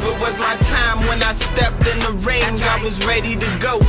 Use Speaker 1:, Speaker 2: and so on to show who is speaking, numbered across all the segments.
Speaker 1: it was my time when I stepped in the ring. I was ready to go.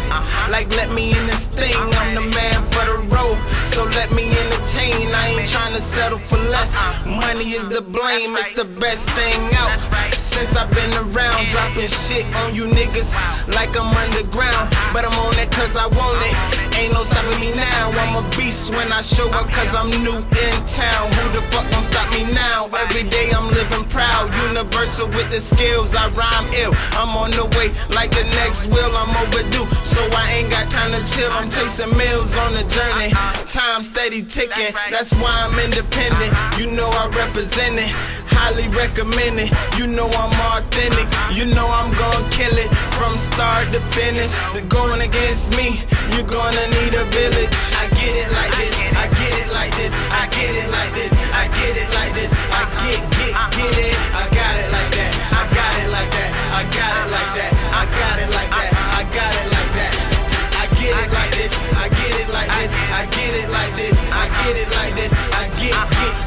Speaker 1: Like, let me in this thing. I'm the man for the role, so let me entertain. I ain't trying to settle for less. Money is the blame, it's the best thing out. Since I've been around, dropping shit on you niggas like I'm underground. But I'm on it cause I want it. Ain't no stopping me now. I'm a beast when I show up cause I'm new in town. Who the fuck gon' stop me now? Every day I'm living proud. Universal with the skills, I rhyme ill. I'm on the way like the next wheel. I'm overdue, so I ain't got time to chill. I'm chasing meals on the journey. Time steady ticking, that's why I'm independent. You know I represent it, highly recommend it. You know I'm authentic, you know I'm gon' kill it from start to finish. Going against me, you're gonna need a village. I get it like this, I get it like this, I get it like this, I get it like this, I get it. I got it like that, I got it like that, I got it like that, I got it like that, I got it like that. I get it like this, I get it like this, I get it like this, I get it like this, I get it.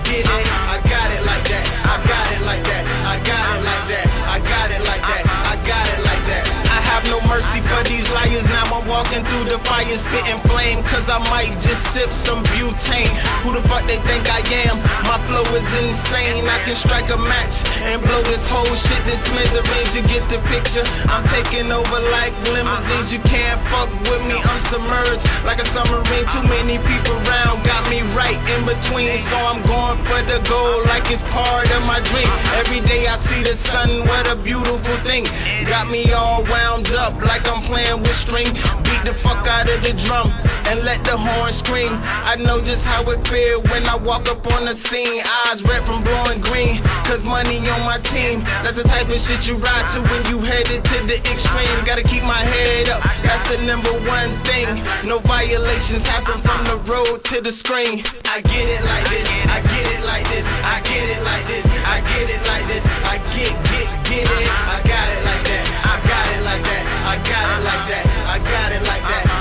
Speaker 1: I got it like that, I got it like that, I got it like that, I got it like that, I got it like that. I have no mercy for these liars. Now I'm walking through the fire, spitting flame, cause I might just sip some butane. Who the fuck they think I am? My flow is insane. I can strike a match and blow this whole shit to smithereens. You get the picture, I'm taking over like limousines. You can't fuck with me, I'm submerged like a submarine. Too many people around, got me right in between. So I'm going for the goal like it's part of my dream. Every day I see the sun, what a beautiful thing. Got me all wound up like I'm playing with string. Beat the fuck out of the drum and let the horn scream. I know just how it feel when I walk up on the scene. Eyes red from blowing green, cause money on my team. That's the type of shit you ride to when you headed to the extreme. Gotta keep my head up, that's the number one thing. No violations happen from the road to the screen. I get it like this, I get it like this, I get it like this, I get it like this, I get it. I got it like that, I got it like that, I got it like that, I got it like that.